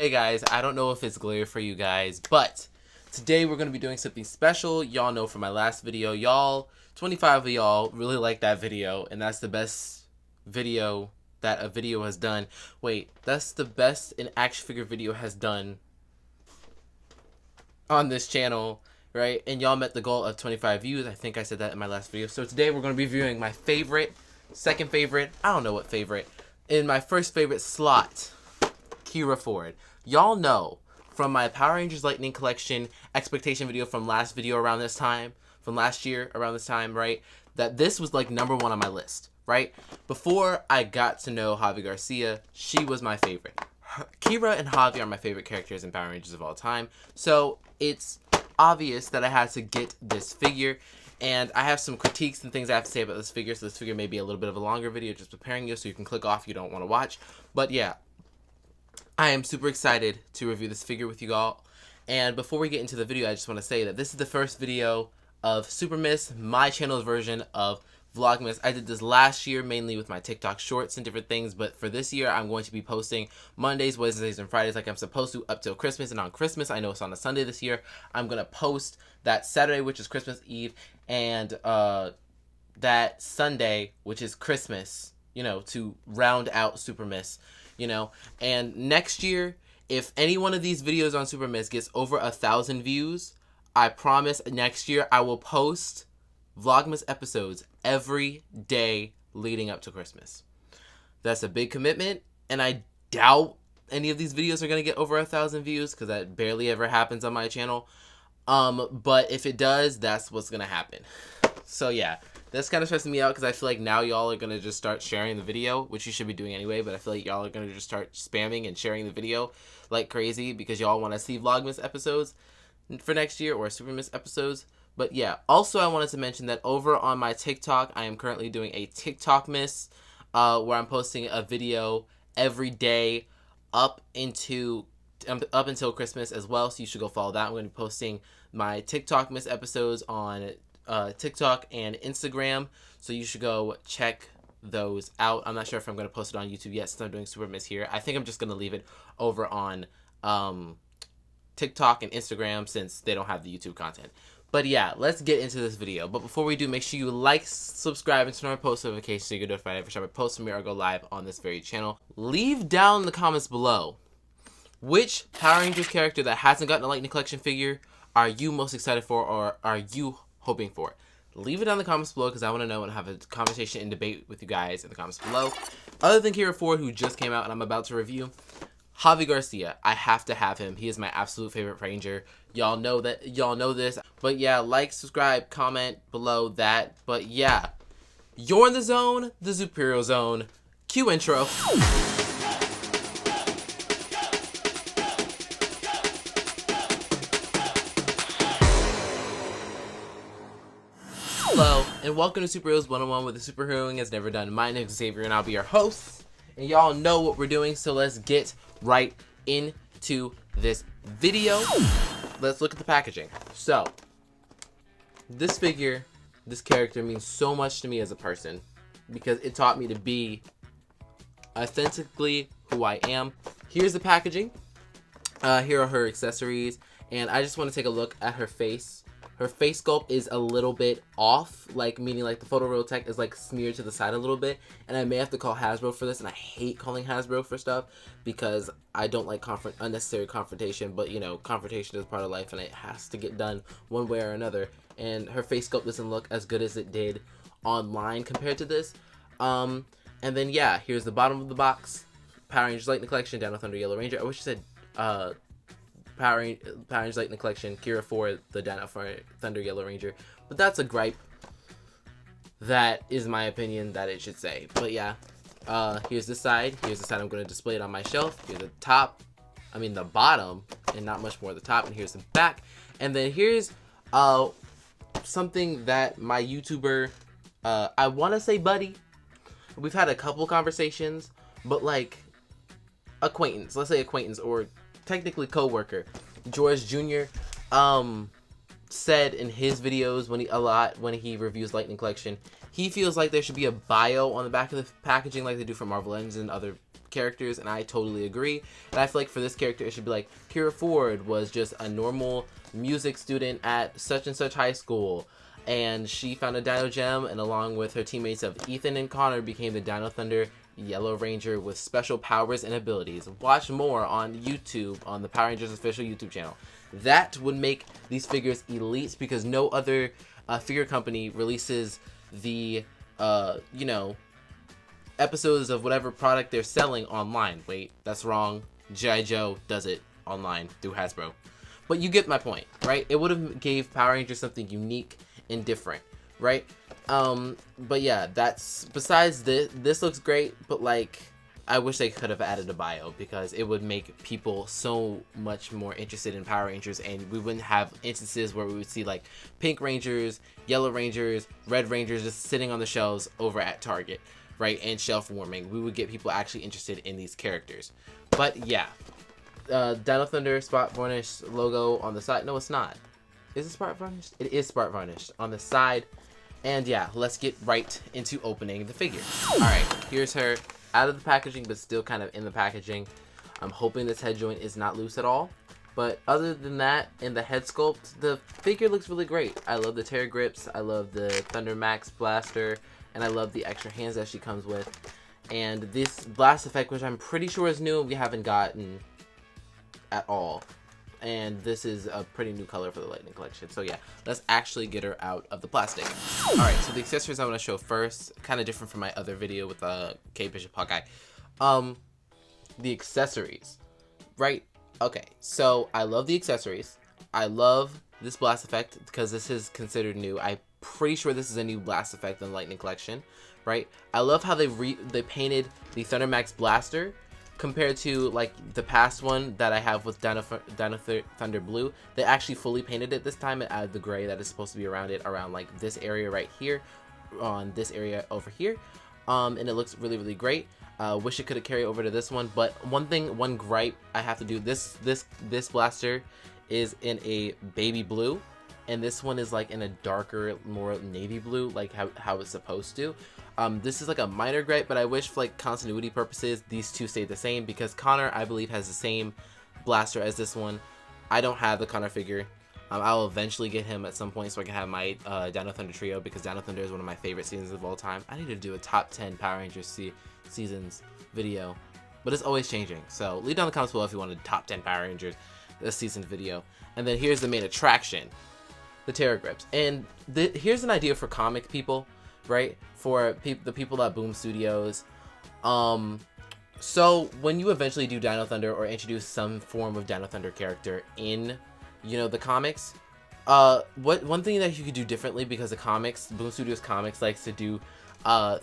Hey guys, I don't know if it's clear for you guys, but today we're going to be doing something special. Y'all know from my last video, 25 of y'all really liked that video, and that's the best video that a video has done. Wait, that's the best an action figure video has done on this channel, right? And y'all met the goal of 25 views. I think I said that in my last video. So today we're going to be reviewing my favorite, second favorite, I don't know what favorite, in my first favorite slot, Kira Ford. Y'all know from my Power Rangers Lightning Collection expectation video from last video around this time, from last year around this time, right, that this was like #1 on my list, right? Before I got to know Javi Garcia, she was my favorite. Kira and Javi are my favorite characters in Power Rangers of all time, so it's obvious that I had to get this figure, and I have some critiques and things I have to say about this figure, so this figure may be a little bit of a longer video just preparing you, so you can click off if you don't want to watch, but yeah. I am super excited to review this figure with you all, and before we get into the video, I just want to say that this is the first video of SUPERMAS, my channel's version of Vlogmas. I did this last year mainly with my TikTok shorts and different things, but for this year I'm going to be posting Mondays, Wednesdays, and Fridays like I'm supposed to up till Christmas, and on Christmas, I know it's on a Sunday this year, I'm going to post that Saturday, which is Christmas Eve, and that Sunday, which is Christmas, you know, to round out SUPERMAS. You know, and next year, if any one of these videos on SUPERMAS gets over 1,000 views, I promise next year I will post Vlogmas episodes every day leading up to Christmas. That's a big commitment, and I doubt any of these videos are going to get over 1,000 views, because that barely ever happens on my channel. But if it does, that's what's going to happen. So yeah. That's kind of stressing me out because I feel like now y'all are going to just start sharing the video, which you should be doing anyway, but I feel like y'all are going to just start spamming and sharing the video like crazy because y'all want to see Vlogmas episodes for next year or SUPERMAS episodes. But yeah, also I wanted to mention that over on my TikTok, I am currently doing a TikTok-miss where I'm posting a video every day up until Christmas as well, so you should go follow that. I'm going to be posting my TikTok-miss episodes on TikTok and Instagram, so you should go check those out. I'm not sure if I'm going to post it on YouTube yet since I'm doing SUPERMAS here. I think I'm just going to leave it over on TikTok and Instagram since they don't have the YouTube content. But yeah, let's get into this video. But before we do, make sure you like, subscribe, and turn on post notifications so you get notified every time I post from here or go live on this very channel. Leave down in the comments below which Power Rangers character that hasn't gotten a Lightning Collection figure are you most excited for, or are you hoping for. Leave it down in the comments below because I want to know and have a conversation and debate with you guys in the comments below. Other than Kira Ford, who just came out and I'm about to review, Javi Garcia, I have to have him. He is my absolute favorite Ranger. Y'all know that. Y'all know this. But yeah, like, subscribe, comment below that. But yeah, you're in the zone, the Superior Zone. Cue intro. Hello, and welcome to Superheroes 101 with the Superheroing Has Never Done. My name is Xavier, and I'll be your host. And y'all know what we're doing, so let's get right into this video. Let's look at the packaging. So, this figure, this character means so much to me as a person because it taught me to be authentically who I am. Here's the packaging. Here are her accessories, and I just want to take a look at her face. Her face sculpt is a little bit off, like meaning like the photoreal tech is like smeared to the side a little bit, and I may have to call Hasbro for this, and I hate calling Hasbro for stuff because I don't like unnecessary confrontation, but you know, confrontation is part of life and it has to get done one way or another, and her face sculpt doesn't look as good as it did online compared to this. And then yeah, here's the bottom of the box. Power Rangers Lightning Collection, Dino Thunder Yellow Ranger. I wish I said Power Rangers Lightning Collection, Kira Ford, the Dino Thunder Yellow Ranger. But that's a gripe. That is my opinion that it should say. But yeah, here's the side. Here's the side I'm going to display it on my shelf. Here's the top. I mean the bottom, and not much more at the top. And here's the back. And then here's something that my YouTuber, I want to say buddy. We've had a couple conversations, but like acquaintance. Let's say acquaintance, or technically co-worker, George Jr. Said in his videos when he reviews Lightning Collection, he feels like there should be a bio on the back of the packaging like they do for Marvel Legends and other characters, and I totally agree. And I feel like for this character, it should be like Kira Ford was just a normal music student at such and such high school, and she found a Dino Gem, and along with her teammates of Ethan and Connor, became the Dino Thunder Yellow Ranger with special powers and abilities. Watch more on YouTube, on the Power Rangers official YouTube channel. That would make these figures elite, because no other figure company releases the you know, episodes of whatever product they're selling online. Wait, that's wrong. G.I. Joe does it online through Hasbro. But you get my point, right? It would have gave Power Rangers something unique and different, right? But yeah, that's, besides this looks great, but like, I wish they could have added a bio, because it would make people so much more interested in Power Rangers, and we wouldn't have instances where we would see like Pink Rangers, Yellow Rangers, Red Rangers just sitting on the shelves over at Target, right? And shelf warming. We would get people actually interested in these characters. But yeah, Dino Thunder spot varnish logo on the side. No, it's not. Is it spot varnished? It is spot varnished on the side. And yeah, let's get right into opening the figure. Alright, here's her out of the packaging, but still kind of in the packaging. I'm hoping this head joint is not loose at all. But other than that, in the head sculpt, the figure looks really great. I love the tear grips, I love the Thunder Max blaster, and I love the extra hands that she comes with. And this blast effect, which I'm pretty sure is new, we haven't gotten at all. And this is a pretty new color for the Lightning Collection. So yeah, let's actually get her out of the plastic. Alright, so the accessories I want to show first, kind of different from my other video with Kate Bishop Hawkeye. The accessories, right? Okay, so I love the accessories. I love this blast effect because this is considered new. I'm pretty sure this is a new blast effect in the Lightning Collection, right? I love how they painted the Thunder Max blaster compared to like the past one that I have with Dino Thunder Blue. They actually fully painted it this time and added the gray that is supposed to be around it, around like this area right here, on this area over here, and it looks really, really great. Wish it could have carried over to this one, but one gripe I have to do, this blaster is in a baby blue, and this one is like in a darker, more navy blue, like how it's supposed to. This is like a minor gripe, but I wish for like continuity purposes these two stayed the same, because Connor, I believe, has the same blaster as this one. I don't have the Connor figure. I'll eventually get him at some point so I can have my Dino Thunder trio, because Dino Thunder is one of my favorite seasons of all time. I need to do a top 10 Power Rangers seasons video, but it's always changing. So leave down in the comments below if you want a top 10 Power Rangers this season's video. And then here's the main attraction, the Terra Grips. And here's an idea for comic people, right? For the people at Boom Studios. So when you eventually do Dino Thunder or introduce some form of Dino Thunder character in, you know, the comics, one thing that you could do differently, because the comics, Boom Studios comics likes to do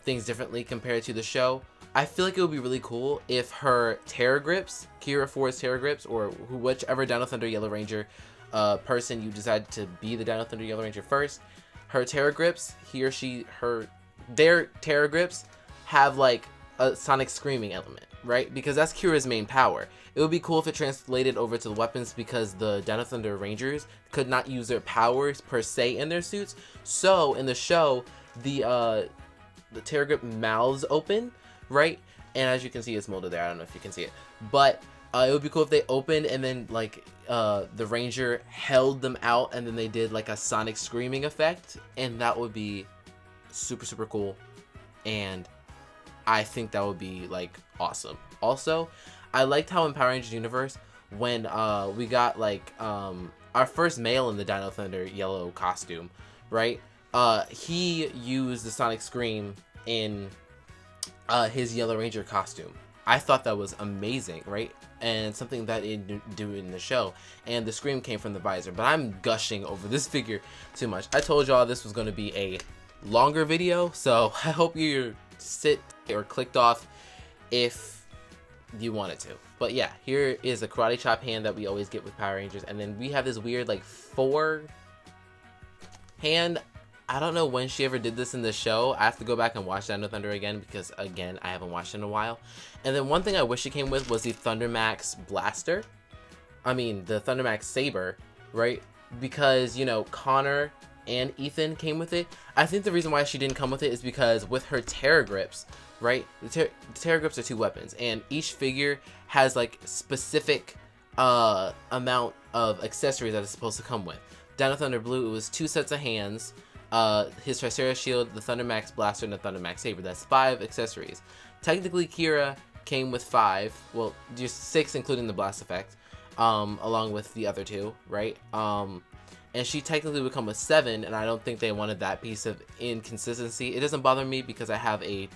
things differently compared to the show. I feel like it would be really cool if her Terra Grips, Kira Ford's Terra Grips, or whichever Dino Thunder Yellow Ranger person you decide to be the Dino Thunder Yellow Ranger first, her Terra Grips, their Terra Grips have like a sonic screaming element, right? Because that's Kira's main power. It would be cool if it translated over to the weapons, because the Dino Thunder Rangers could not use their powers per se in their suits. So in the show, the Terra Grip mouths open, right? And as you can see, it's molded there. I don't know if you can see it, but it would be cool if they opened and then like the Ranger held them out, and then they did like a sonic screaming effect, and that would be super, super cool. And I think that would be like awesome. Also, I liked how in Power Rangers Universe, when we got like our first male in the Dino Thunder yellow costume, right? He used the sonic scream in his Yellow Ranger costume. I thought that was amazing, right? And something that it didn't do in the show. And the scream came from the visor. But I'm gushing over this figure too much. I told y'all this was going to be a longer video, so I hope you sit or clicked off if you wanted to. But yeah, here is a karate chop hand that we always get with Power Rangers. And then we have this weird like 4 hand. I don't know when she ever did this in the show. I have to go back and watch Dino Thunder again, because again, I haven't watched it in a while. And then one thing I wish it came with was the Thunder Max blaster. I mean, the Thunder Max saber, right? Because, you know, Connor and Ethan came with it. I think the reason why she didn't come with it is because with her Terra Grips, right? The Terra Grips are 2 weapons, and each figure has like specific amount of accessories that it's supposed to come with. Dino Thunder Blue, it was 2 sets of hands, his Triceratops shield, the Thundermax blaster, and the Thundermax saber. That's 5 accessories. Technically, Kira came with 5, well, just 6 including the blast effect, along with the other 2, right? And she technically would come with 7, and I don't think they wanted that piece of inconsistency. It doesn't bother me because I have a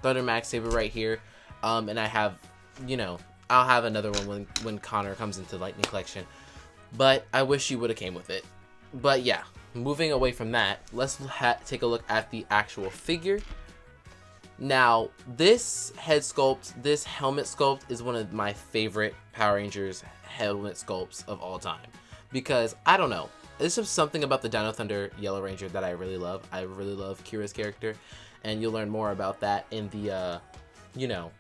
Thundermax saber right here, and I have, you know, I'll have another one when Connor comes into Lightning Collection, but I wish she would have came with it. But yeah, moving away from that, let's take a look at the actual figure. Now, this head sculpt, this helmet sculpt is one of my favorite Power Rangers helmet sculpts of all time. Because, I don't know, there's just something about the Dino Thunder Yellow Ranger that I really love. I really love Kira's character, and you'll learn more about that in the, you know,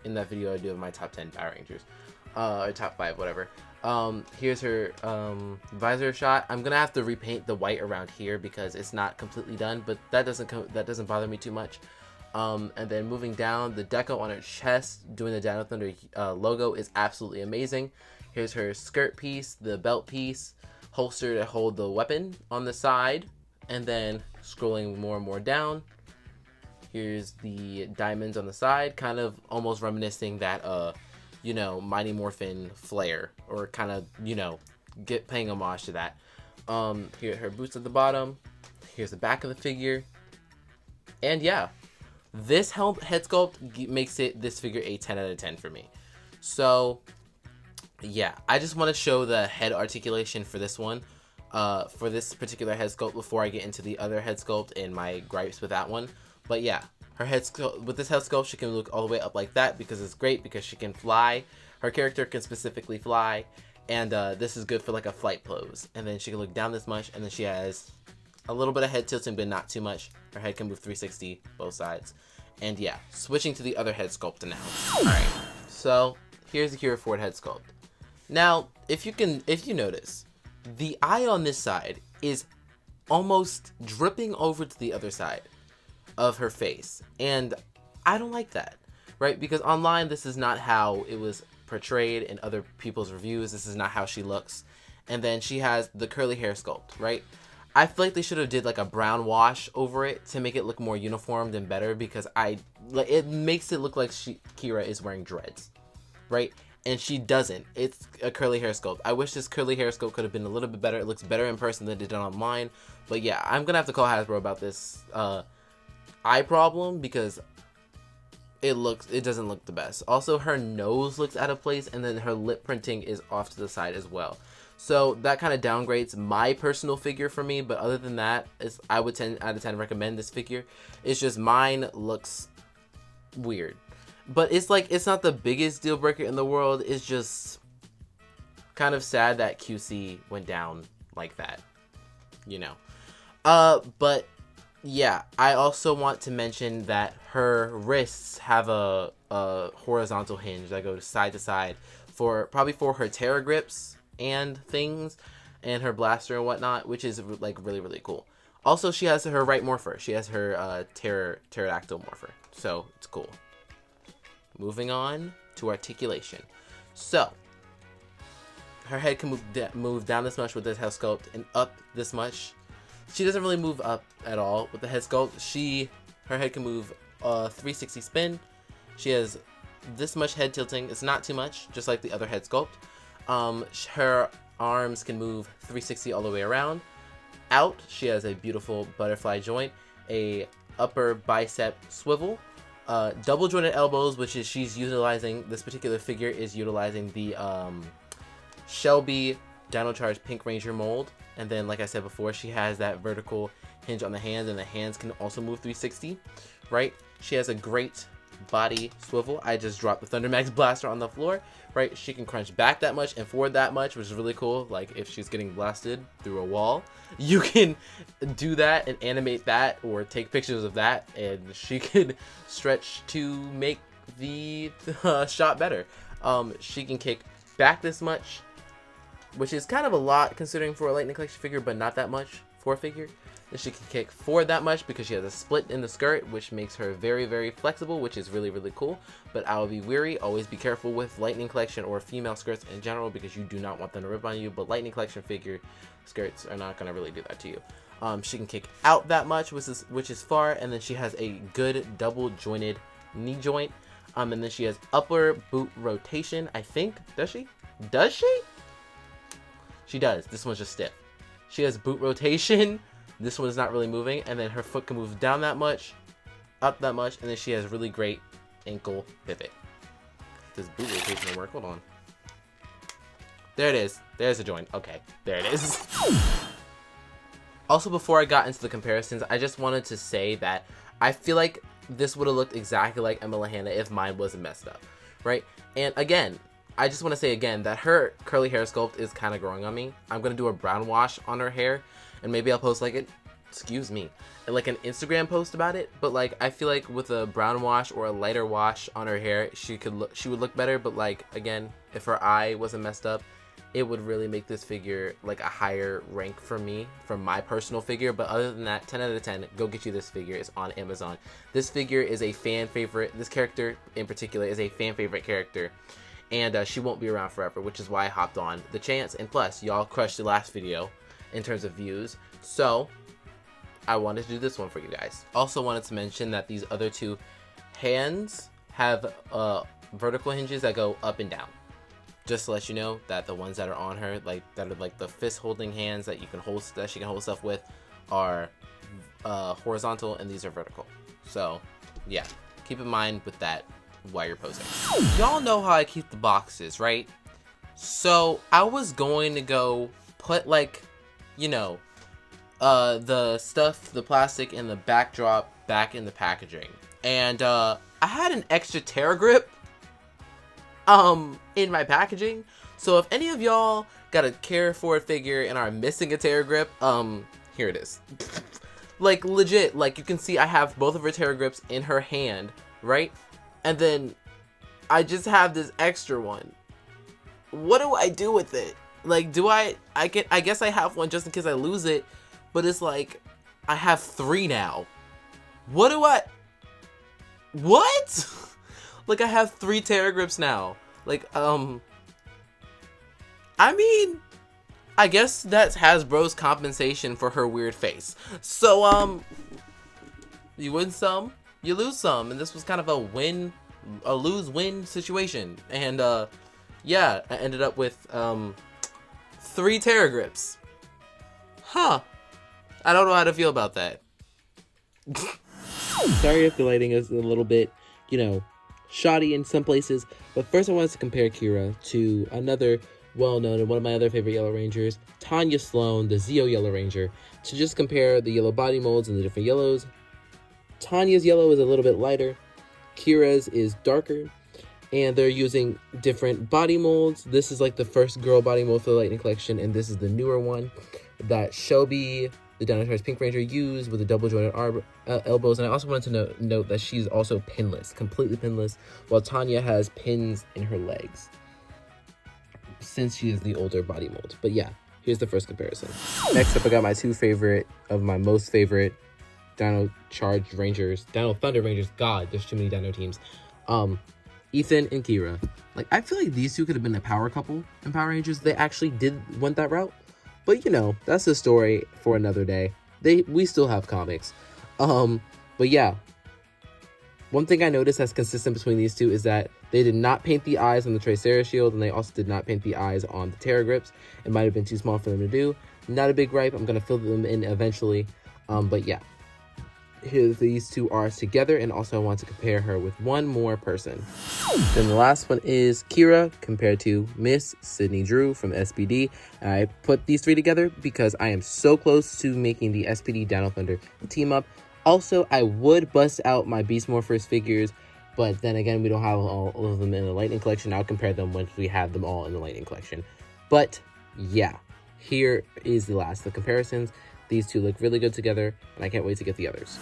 in that video I do of my top 10 Power Rangers. Or top 5, whatever. Here's her visor shot. I'm gonna have to repaint the white around here because it's not completely done, but that doesn't bother me too much. And then moving down, the deco on her chest doing the Dino Thunder logo is absolutely amazing. Here's her skirt piece, the belt piece, holster to hold the weapon on the side, and then scrolling more and more down, here's the diamonds on the side, kind of almost reminiscing that you know, Mighty Morphin flare, or kind of, you know, paying homage to that. Here her boots at the bottom. Here's the back of the figure. And yeah, this head sculpt makes this figure a 10 out of 10 for me. So yeah, I just want to show the head articulation for this one, for this particular head sculpt before I get into the other head sculpt and my gripes with that one. But yeah, her head sculpt, with this head sculpt, she can look all the way up like that because it's great because she can fly. Her character can specifically fly, and this is good for like a flight pose. And then she can look down this much, and then she has a little bit of head tilting, but not too much. Her head can move 360 both sides. And yeah, switching to the other head sculpt now. Alright, so here's the Kira Ford head sculpt. Now, if you notice, the eye on this side is almost dripping over to the other side of her face, and I don't like that, right? Because online, this is not how it was portrayed in other people's reviews. This is not how she looks. And then she has the curly hair sculpt, right? I feel like they should have did like a brown wash over it to make it look more uniformed and better, because it makes it look like Kira is wearing dreads, right? And she doesn't. It's a curly hair sculpt. I wish this curly hair sculpt could have been a little bit better. It looks better in person than it did online. But yeah, I'm gonna have to call Hasbro about this eye problem, because it doesn't look the best. Also, her nose looks out of place, and then her lip printing is off to the side as well. So that kind of downgrades my personal figure for me. But other than that, I would 10 out of 10 recommend this figure. It's just mine looks weird. But it's like, it's not the biggest deal breaker in the world. It's just kind of sad that QC went down like that, you know. But yeah, I also want to mention that her wrists have a horizontal hinge that goes side to side probably for her Terra grips and things, and her blaster and whatnot, which is like really, really cool. Also, she has her right morpher. She has her pterodactyl morpher, so it's cool. Moving on to articulation. So her head can move down this much with this head sculpt, and up this much. She doesn't really move up at all with the head sculpt. Her head can move 360 spin. She has this much head tilting. It's not too much, just like the other head sculpt. Her arms can move 360 all the way around. Out, she has a beautiful butterfly joint, a upper bicep swivel, double jointed elbows, which is this particular figure is utilizing the Shelby Dino Charge Pink Ranger mold. And then, like I said before, she has that vertical hinge on the hands, and the hands can also move 360, right? She has a great body swivel. I just dropped the Thundermax blaster on the floor, right? She can crunch back that much and forward that much, which is really cool. Like, if she's getting blasted through a wall, you can do that and animate that, or take pictures of that, and she can stretch to make the shot better. She can kick back this much, which is kind of a lot considering for a Lightning Collection figure, but not that much for a figure. Then she can kick forward that much because she has a split in the skirt, which makes her very, very flexible, which is really, really cool. But I will be wary. Always be careful with Lightning Collection or female skirts in general because you do not want them to rip on you. But Lightning Collection figure skirts are not going to really do that to you. She can kick out that much, which is far. And then she has a good double jointed knee joint. And then she has upper boot rotation, I think. Does she? Does she? She does. This one's just stiff. She has boot rotation. This one is not really moving. And then her foot can move down that much, up that much. And then she has really great ankle pivot. Does boot rotation work? Hold on. There it is. There's a joint. Okay. There it is. Also, before I got into the comparisons, I just wanted to say that I feel like this would have looked exactly like Emma Lahana if mine wasn't messed up, right? And again, I just want to say again that her curly hair sculpt is kind of growing on me. I'm going to do a brown wash on her hair, and maybe I'll post like an Instagram post about it. But like, I feel like with a brown wash or a lighter wash on her hair, she would look better. But like, again, if her eye wasn't messed up, it would really make this figure like a higher rank for me, from my personal figure. But other than that, 10 out of 10, go get you this figure. It's on Amazon. This figure is a fan favorite. This character in particular is a fan favorite character. And she won't be around forever, which is why I hopped on the chance. And plus, y'all crushed the last video in terms of views. So I wanted to do this one for you guys. Also wanted to mention that these other two hands have vertical hinges that go up and down. Just to let you know that the ones that are on her, like that are like the fist holding hands that you can hold, that she can hold stuff with, are horizontal, and these are vertical. So yeah, keep in mind with that while you're posing. Y'all know how I keep the boxes, right? So I was going to go put like, you know, the stuff, the plastic and the backdrop back in the packaging, and I had an extra tear grip in my packaging. So if any of y'all got a Care Forward figure and are missing a tear grip, here it is. Like legit, like you can see I have both of her tear grips in her hand, right? And then I just have this extra one. What do I do with it? Like, I guess I have one just in case I lose it, but it's like I have 3 now. What? Like, I have 3 tear grips now. Like, I mean, I guess that's Hasbro's compensation for her weird face. So, you win some, you lose some, and this was kind of a lose-win situation. And, yeah, I ended up with, 3 tear grips. Huh. I don't know how to feel about that. Sorry if the lighting is a little bit, you know, shoddy in some places, but first I wanted to compare Kira to another well-known and one of my other favorite Yellow Rangers, Tanya Sloan, the Zeo Yellow Ranger, to just compare the yellow body molds and the different yellows. Tanya's yellow is a little bit lighter, Kira's is darker, and they're using different body molds. This is like the first girl body mold for the Lightning Collection, and this is the newer one that Shelby, the Dinosaur's Pink Ranger, used with the double jointed elbows. And I also wanted to note that she's also pinless, completely pinless, while Tanya has pins in her legs, since she is the older body mold. But yeah, here's the first comparison. Next up, I got my my most favorite Dino Charged Rangers, Dino Thunder Rangers. God, there's too many Dino teams. Ethan and Kira. Like, I feel like these two could have been a power couple in Power Rangers. They actually went that route. But, you know, that's a story for another day. We still have comics. But yeah. One thing I noticed that's consistent between these two is that they did not paint the eyes on the Tricera shield, and they also did not paint the eyes on the Terra grips. It might have been too small for them to do. Not a big gripe. I'm going to fill them in eventually. But yeah. Here these two are together, and also I want to compare her with one more person. Then the last one is Kira compared to Miss Sydney Drew from SPD. I put these 3 together because I am so close to making the SPD Dino Thunder team up. Also, I would bust out my Beast Morphers figures, but then again, we don't have all of them in the Lightning Collection. I'll compare them once we have them all in the Lightning Collection. But yeah, here is the comparisons. These two look really good together, and I can't wait to get the others.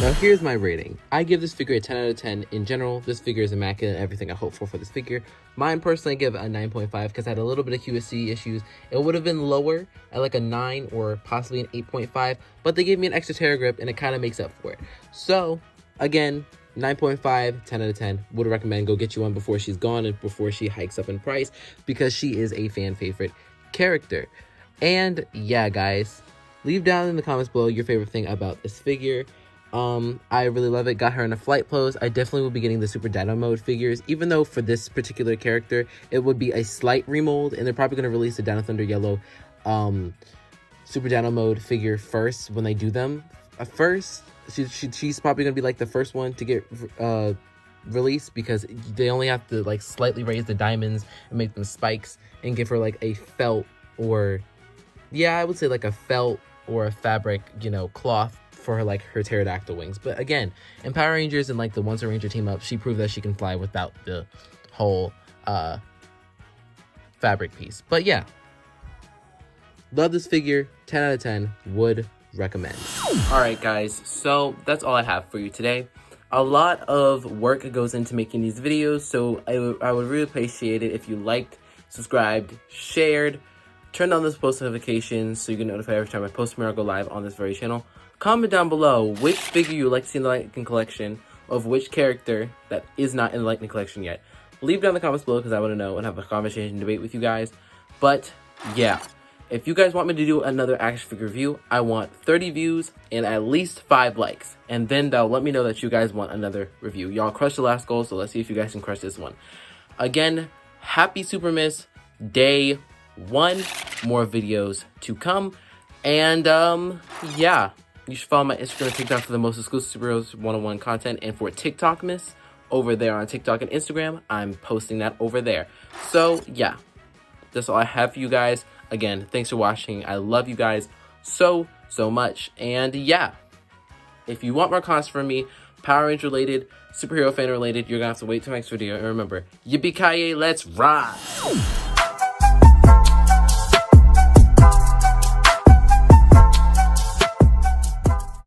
Now here's my rating. I give this figure a 10 out of 10 in general. This figure is immaculate, everything I hope for this figure. Mine personally, I give a 9.5 because I had a little bit of QSC issues. It would have been lower at like a 9 or possibly an 8.5, but they gave me an extra Terra grip and it kind of makes up for it. So again, 9.5, 10 out of 10. Would recommend go get you one before she's gone and before she hikes up in price, because she is a fan favorite character. And yeah, guys, leave down in the comments below your favorite thing about this figure. I really love it. Got her in a flight pose. I definitely will be getting the Super Dino Mode figures, even though for this particular character it would be a slight remold, and they're probably going to release the Dino Thunder Yellow Super Dino Mode figure first when they do them. First, she's probably going to be like the first one to get released, because they only have to like slightly raise the diamonds and make them spikes and give her like a felt, or yeah, I would say like a felt or a fabric, you know, cloth for her, like her pterodactyl wings. But again, in Power Rangers and like the Once a Ranger team up, she proved that she can fly without the whole fabric piece. But yeah, love this figure. 10 out of 10, would recommend. All right, guys, so that's all I have for you today. A lot of work goes into making these videos, so I would really appreciate it if you liked, subscribed, shared, turned on those post notifications so you get notified every time I post or go live on this very channel. Comment down below which figure you would like to see in the Lightning collection, of which character that is not in the Lightning collection yet. Leave down in the comments below because I want to know and have a conversation, debate with you guys. But yeah, if you guys want me to do another action figure review, I want 30 views and at least 5 likes. And then that'll let me know that you guys want another review. Y'all crushed the last goal, so let's see if you guys can crush this one. Again, happy SUPERMAS Day 1. More videos to come. And yeah, you should follow my Instagram and TikTok for the most exclusive Superheroes 101 content. And for TikTokmas, over there on TikTok and Instagram, I'm posting that over there. So yeah, that's all I have for you guys. Again, thanks for watching. I love you guys so much. And yeah, if you want more content from me, Power Ranger related, superhero fan related, you're gonna have to wait till my next video. And remember, yippee-ki-yay, let's ride!